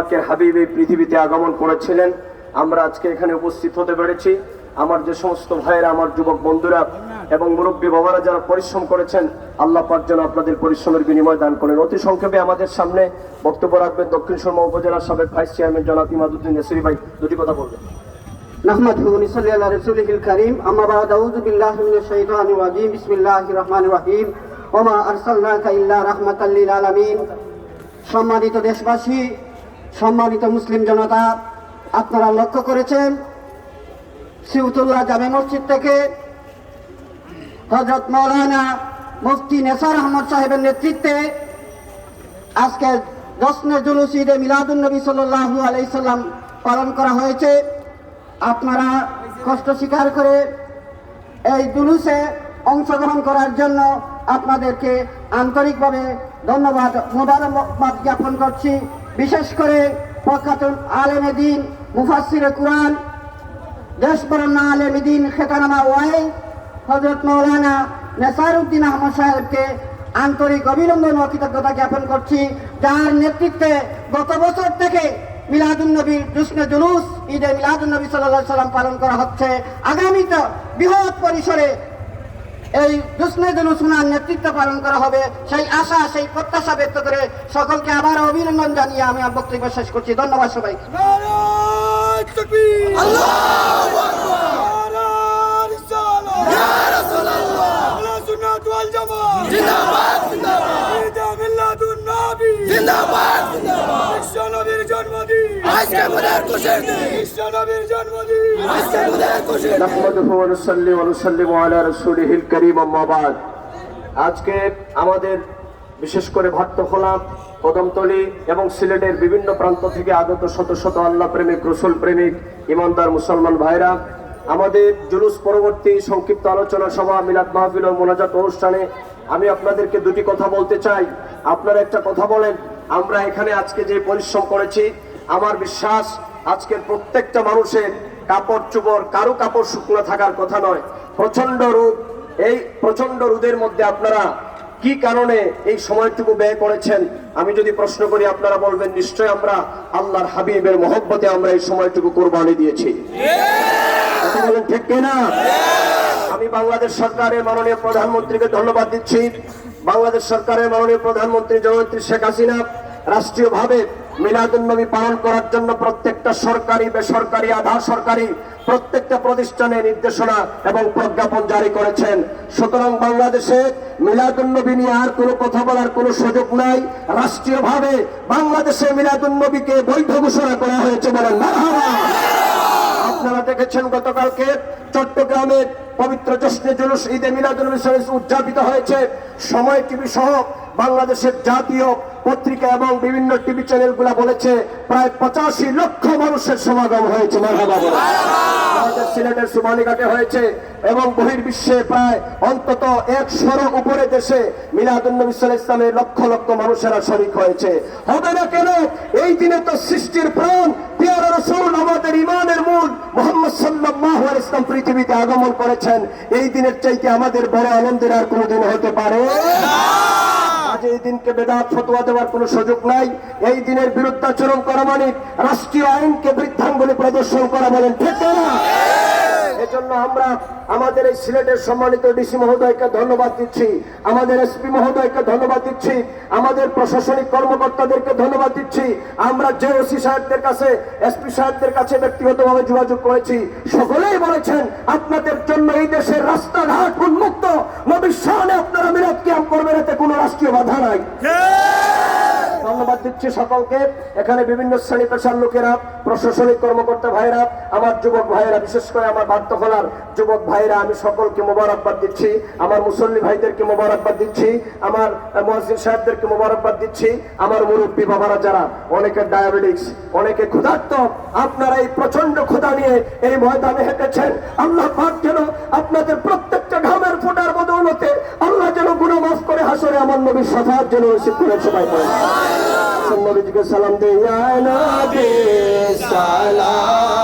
পাকের হাবিব এই পৃথিবীতে আগমন করেছিলেন। আমরা আজকে এখানে উপস্থিত হতে পেরেছি। আমার যে সমস্ত ভাইয়েরা, আমার যুবক বন্ধুরা এবং মুরব্বী বাবারা যারা পরিশ্রম করেছেন, আল্লাহ পাক যেন আপনাদের পরিশ্রমের বিনিময় দান করেন। অতি সংক্ষেপে আমাদের সামনে বক্তব্য রাখবেন দক্ষিণ সুরমা উপজেলার সাবেক ভাইস চেয়ারম্যান জনাব ইমাদউদ্দিন নেসরি ভাই। দুটি কথা বলবেন। নাহমাদুহু ওয়া নুসাল্লি আলা রাসূলিহিল কারীম, আম্মা বা'দ, আউযু বিল্লাহি মিনাশ শাইতানির রাজীম, বিসমিল্লাহির রহমানির রহিম, ওয়া মা আরসালনাকা ইল্লা রাহমাতাল লিল আলামিন। সম্মানিত দেশবাসী, সম্মানিত মুসলিম জনতা, আপনারা লক্ষ্য করেছেন সিউতুল্লাহ জামে মসজিদ থেকে হযরত মাওলানা মুফতি নেসার আহমদ সাহেবের নেতৃত্বে আজকে জশ্নে জুলুস ঈদে মিলাদুন নবী সাল্লাল্লাহু আলাইহি সাল্লাম পালন করা হয়েছে। আপনারা কষ্ট স্বীকার করে এই জুলুসে অংশগ্রহণ করার জন্য আপনাদেরকে আন্তরিকভাবে ধন্যবাদ, মোবারকবাদ জ্ঞাপন করছি। বিশেষ করে প্রখ্যাত আলেমে দ্বীন, মুফাসসিরে কুরআন, দেশবরণ্য আলেমে দ্বীন খেতানামা ওয়াই হযরত মাওলানা নেসারউদ্দিন আহমদ সাহেবকে আন্তরিক অভিনন্দন ও কৃতজ্ঞতা জ্ঞাপন করছি, যার নেতৃত্বে গত বছর থেকে মিলাদুন নবীর জশ্নে জুলুস ঈদে মিলাদুন নবী সাল্লাল্লাহু আলাইহি সাল্লাম পালন করা হচ্ছে। আগামীতে বৃহৎ পরিসরে এই জশ্নে জুলুস উনার নেতৃত্ব পালন করা হবে, সেই আশা, সেই প্রত্যাশা ব্যক্ত করে সকলকে আবার অভিনন্দন জানিয়ে আমি আমার বক্তব্য শেষ করছি। ধন্যবাদ সবাইকে। নারায়ে তাকবীর, আল্লাহু আকবার, নারায়ে রিসালাত, ইয়া রাসূলুল্লাহ, আহলে সুন্নাত ওয়াল জামাত জিন্দাবাদ, জিন্দাবাদ, ঈদে মিলাদুন নবী জিন্দাবাদ, জিন্দাবাদ, বিশ্ব নবীর জন্মদিন আজকে আমাদের খুশির দিন, বিশ্ব নবীর জন্মদিন আজকে আমাদের খুশির দিন। নাহমাদুহু ওয়া নুসাল্লি ওয়া নুসাল্লিমু আলা রাসূলিহিল কারীম, আম্মা বা'দ। আজকে আমাদের বিশেষ করে ভাট্টখোলা, কদমতলী এবং সিলেটের বিভিন্ন প্রান্ত থেকে আগত শত শত আল্লাহ প্রেমিক, রসুল প্রেমিক, ইমানদার মুসলমান ভাইরা আমাদের জুলুস পরবর্তী সংক্ষিপ্ত আলোচনা সভা, মিলাদ মাহফিল ও মোনাজাত অনুষ্ঠানে আমি আপনাদেরকে দুটি কথা বলতে চাই। আপনারা একটা কথা বলেন, আমরা এখানে আজকে যে পরিশ্রম করেছি, আমার বিশ্বাস আজকের প্রত্যেকটা মানুষের কাপড় চোপড়, কারো কাপড় শুকনো থাকার কথা নয়। প্রচন্ড রোদ, এই প্রচন্ড রোদের মধ্যে আপনারা কি কারণে এই সময়টুকু ব্যয় করেছেন? আমি যদি প্রশ্ন করি, আপনারা বলবেন নিশ্চয় আমরা আল্লাহর হাবিবের মহব্বতে আমরা এই সময়টুকু কোরবানি দিয়েছি। কথা বলেন ঠিক কিনা? আমি বাংলাদেশ সরকারের মাননীয় প্রধানমন্ত্রীকে ধন্যবাদ দিচ্ছি। বাংলাদেশ সরকারের মাননীয় প্রধানমন্ত্রী জননেত্রী শেখ হাসিনা রাষ্ট্রীয়ভাবে মিলাদুন নবী পালন করার জন্য প্রত্যেকটা সরকারি, বেসরকারি, আধা সরকারি প্রত্যেকটা প্রতিষ্ঠানে নির্দেশনা এবং প্রজ্ঞাপন জারি করেছেন। সুতরাং বাংলাদেশে মিলাদুন নবী নিয়ে আর কোনো কথা বলার কোনো সুযোগ নাই। রাষ্ট্রীয়ভাবে বাংলাদেশে মিলাদুন নবীকে বৈধ ঘোষণা করা হয়েছে। বলেন মারহাবা। আপনারা দেখেছেন গতকালকে চট্টগ্রামের পবিত্র জশ্নে জুলুস ঈদে মিলাদুন নবী উদযাপিত হয়েছে। সময় টিভি সহ বাংলাদেশের জাতীয় পত্রিকা এবং বিভিন্ন টিভি চ্যানেলগুলো বলেছে প্রায় 85 লক্ষ মানুষের সমাগম হয়েছে। মারহাবা বলেন। আমাদের সিলেটের সুবানীঘাটে হয়েছে এবং বহির্বিশ্বে প্রায় অন্তত 100-এর উপরে দেশে মিলাদুন নবী সাল্লাল্লাহু আলাইহি ওয়াসাল্লামের লক্ষ লক্ষ মানুষেরা শরীক হয়েছে। হবে না কেন? এই দিনে তো সৃষ্টির প্রাণ প্রিয় রাসূল, আমাদের ঈমানের মূল মুহাম্মদ সাল্লাল্লাহু আলাইহি ওয়াসাল্লাম পৃথিবীতে আগমন করেছেন। এই দিনের চাইতে আমাদের বড় আনন্দের আর কোনোদিন হতে পারে না। আজ এই দিনকে বেদাত ফতোয়া দেওয়ার কোনো সুযোগ নাই। এই দিনের বিরুদ্ধাচরণ করা মানে রাষ্ট্রীয় আইনকে বৃদ্ধাঙ্গুলি প্রদর্শন করা। বলেন ঠিক না? এজন্য আমরা আমাদের এই সিলেটের সম্মানিত ডিসি মহোদয়কে ধন্যবাদ দিচ্ছি, আমাদের এসপি মহোদয়কে ধন্যবাদ দিচ্ছি, আমাদের প্রশাসনিক কর্মকর্তাদেরকে ধন্যবাদ দিচ্ছি। আমরা যে ওসি সাহেবদের কাছে, এসপি সাহেবদের কাছে ব্যক্তিগতভাবে যোগাযোগ করেছি, সকলেই বলেছেন আপনাদের জন্য এই দেশের রাস্তাঘাট উন্মুক্ত। নবীর শানে আপনারা মিলাদ কিয়াম করবেন, এতে কোনো রাষ্ট্রীয় বাধা নাই। ধন্যবাদ দিচ্ছি সকলকে। এখানে বিভিন্ন শ্রেণী পেশার লোকেরা, প্রশাসনিক কর্মকর্তা ভাইরা, আমার যুবক ভাইরা, বিশেষ করে আমার ভাট্টখোলার যুবক ভাইরা, আমি সকলকে মোবারকবাদ দিচ্ছি। আমার মুসল্লি ভাইদেরকে মোবারকবাদ দিচ্ছি, আমার মুয়াজ্জিন সাহেবদেরকে মোবারকবাদ দিচ্ছি, আমার মুরব্বী বাবারা যারা অনেকে ডায়াবেটিস, অনেকে ক্ষুধার্ত, আপনারা এই প্রচন্ড ক্ষুধা নিয়ে এই ময়দানে হেঁটেছেন। আল্লাহ পাক যেন আপনাদের প্রত্যেকটা ঘামের ফোঁটার বদৌলতে আল্লাহ যেন গুনাহ মাফ করে হাসরে আমার নবীর শাফাআত যেন নসিব করে। সবাই বলেন নবীজিকে সালাম দেই, ইয়া নবী সালাম।